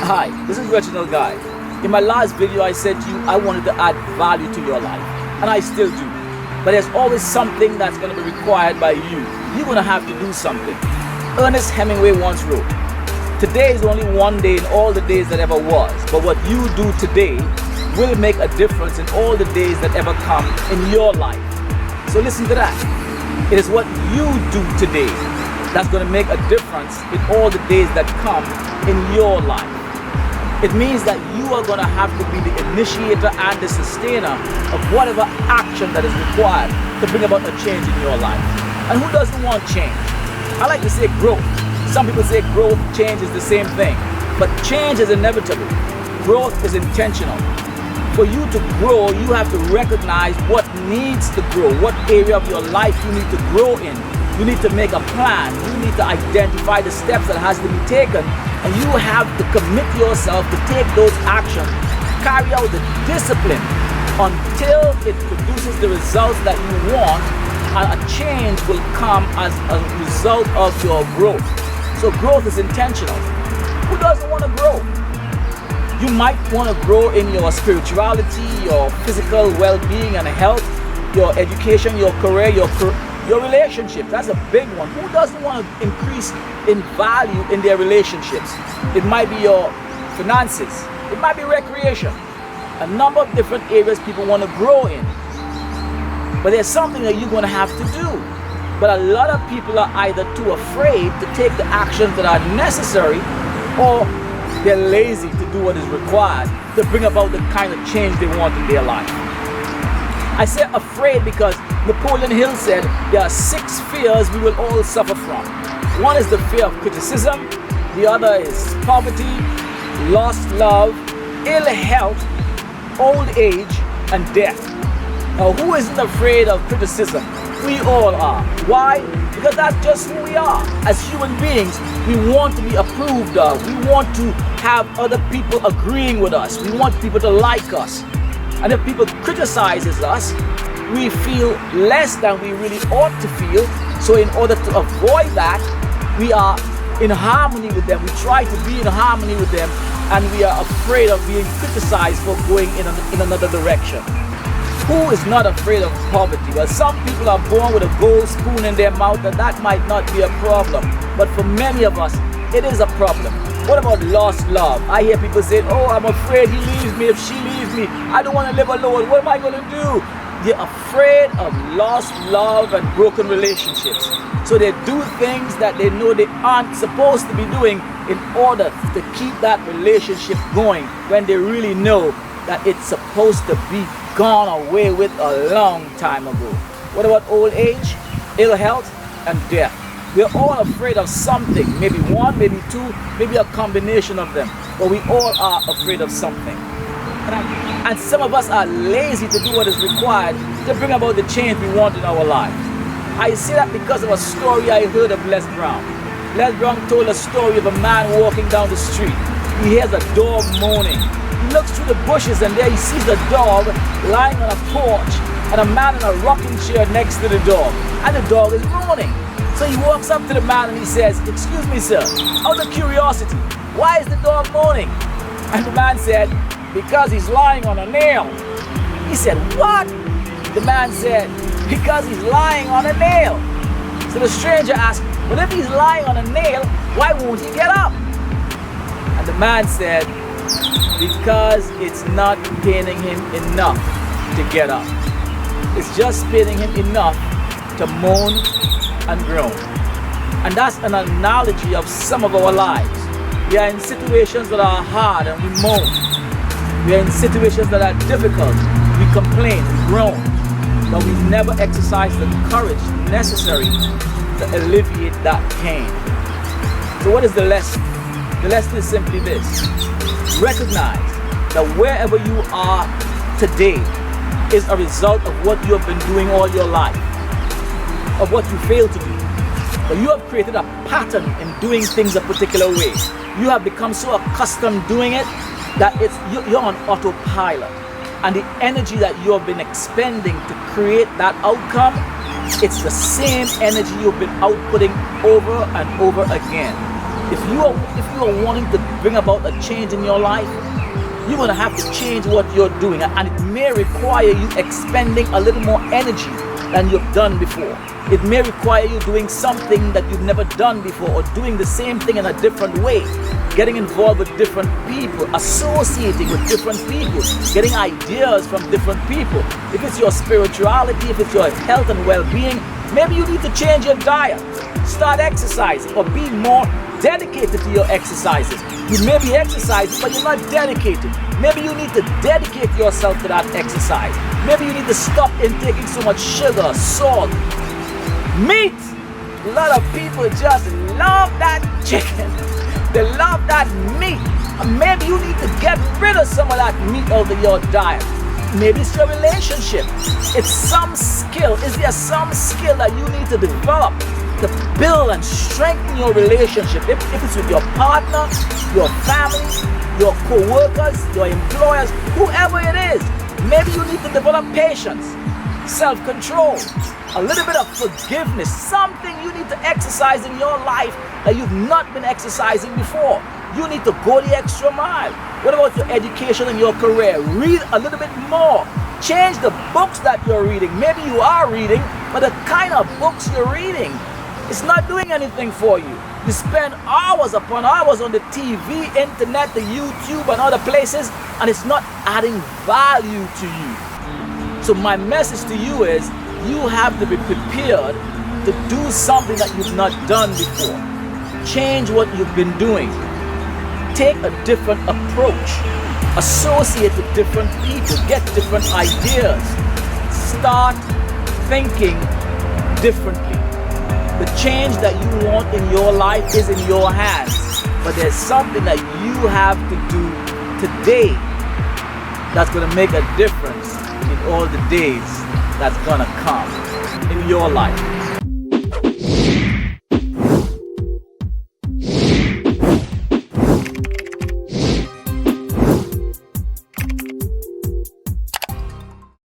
Hi, this is Reginald Guy. In my last video, I said to you I wanted to add value to your life, and I still do. But there's always something that's going to be required by you. You're going to have to do something. Ernest Hemingway once wrote, "Today is only one day in all the days that ever was, but what you do today will make a difference in all the days that ever come in your life." So listen to that. It is what you do today that's going to make a difference in all the days that come in your life. It means that you are going to have to be the initiator and the sustainer of whatever action that is required to bring about a change in your life. And who doesn't want change? I like to say growth. Some people say growth, change is the same thing. But change is inevitable. Growth is intentional. For you to grow, you have to recognize what needs to grow, what area of your life you need to grow in. You need to make a plan. You need to identify the steps that has to be taken, and you have to commit yourself to take those actions, carry out the discipline until it produces the results that you want, and a change will come as a result of your growth. So growth is intentional. Who doesn't want to grow? You might want to grow in your spirituality, your physical well-being and health, your education, your career, your relationships. That's a big one. Who doesn't want to increase in value in their relationships? It might be your finances. It might be recreation. A number of different areas people want to grow in. But there's something that you're going to have to do. But a lot of people are either too afraid to take the actions that are necessary, or they're lazy to do what is required to bring about the kind of change they want in their life. I say afraid because Napoleon Hill said there are 6 fears we will all suffer from. One is the fear of criticism, the other is poverty, lost love, ill health, old age, and death. Now, who isn't afraid of criticism? We all are. Why? Because that's just who we are. As human beings, we want to be approved of. We want to have other people agreeing with us. We want people to like us. And if people criticizes us, we feel less than we really ought to feel. So in order to avoid that, we are in harmony with them. We try to be in harmony with them, and we are afraid of being criticized for going in another direction. Who is not afraid of poverty? Well, some people are born with a gold spoon in their mouth, and that might not be a problem. But for many of us, it is a problem. What about lost love? I hear people say, "Oh, I'm afraid he leaves me. If she leaves me, I don't want to live alone. What am I going to do?" They're afraid of lost love and broken relationships. So they do things that they know they aren't supposed to be doing in order to keep that relationship going, when they really know that it's supposed to be gone away with a long time ago. What about old age, ill health, and death? We're all afraid of something, maybe one, maybe two, maybe a combination of them, but we all are afraid of something. And some of us are lazy to do what is required to bring about the change we want in our lives. I say that because of a story I heard of Les Brown. Les Brown told a story of a man walking down the street. He hears a dog moaning. He looks through the bushes, and there he sees a dog lying on a porch and a man in a rocking chair next to the dog. And the dog is moaning. So he walks up to the man and he says, "Excuse me, sir, out of curiosity, why is the dog moaning?" And the man said, "Because he's lying on a nail." He said, "What?" The man said, "Because he's lying on a nail." So the stranger asked, "Well, if he's lying on a nail, why won't he get up?" And the man said, "Because it's not paining him enough to get up. It's just paining him enough to moan and groan." And that's an analogy of some of our lives. We are in situations that are hard and we moan. We are in situations that are difficult. We complain, we groan, but we never exercise the courage necessary to alleviate that pain. So what is the lesson? The lesson is simply this: recognize that wherever you are today is a result of what you have been doing all your life, of what you failed to do. But you have created a pattern in doing things a particular way. You have become so accustomed doing it that you're on autopilot. And the energy that you have been expending to create that outcome, it's the same energy you've been outputting over and over again. If you are wanting to bring about a change in your life, you're going to have to change what you're doing, and it may require you expending a little more energy than you've done before. It may require you doing something that you've never done before, or doing the same thing in a different way, getting involved with different people, associating with different people, getting ideas from different people. If it's your spirituality, if it's your health and well-being, maybe you need to change your diet, start exercising, or be more dedicated to your exercises. You may be exercising, but you're not dedicated. Maybe you need to dedicate yourself to that exercise. Maybe you need to stop intaking so much sugar, salt, meat. A lot of people just love that chicken. They love that meat. Maybe you need to get rid of some of that meat out of your diet. Maybe it's your relationship. It's some skill. Is there some skill that you need to develop to build and strengthen your relationship? If it's with your partner, your family, your co-workers, your employers, whoever it is, maybe you need to develop patience, self-control, a little bit of forgiveness, something you need to exercise in your life that you've not been exercising before. You need to go the extra mile. What about your education and your career? Read a little bit more. Change the books that you're reading. Maybe you are reading, but the kind of books you're reading, it's not doing anything for you. You spend hours upon hours on the TV, internet, the YouTube and other places, and it's not adding value to you. So my message to you is, you have to be prepared to do something that you've not done before. Change what you've been doing. Take a different approach. Associate with different people. Get different ideas. Start thinking differently. The change that you want in your life is in your hands. But there's something that you have to do today that's going to make a difference in all the days that's going to come in your life.